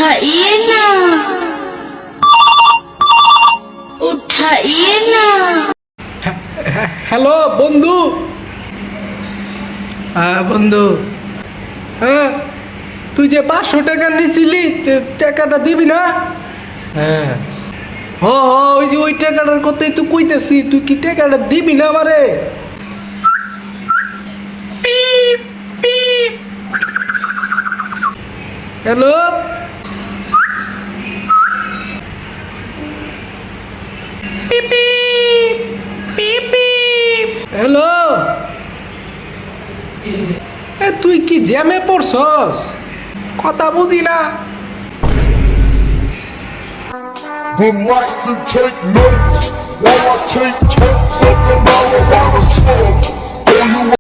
उठाइए ना, उठाइए ना। হ্যালো বন্ধু। হ্যাঁ বন্ধু, হ্যাঁ তুই যে 500 টাকা নিছিলি টাকাটা দিবি না? হ্যাঁ হ হ, ওই যে ওই টাকাটার কথাই তো কইতেছি, তুই কি টাকাটা দিবি না আমারে? হ্যালো হ্যালো, তুই কি জ্যামে পড়ছস? কথা বুঝি না। Would like to take notes while I take takes of the marijuana.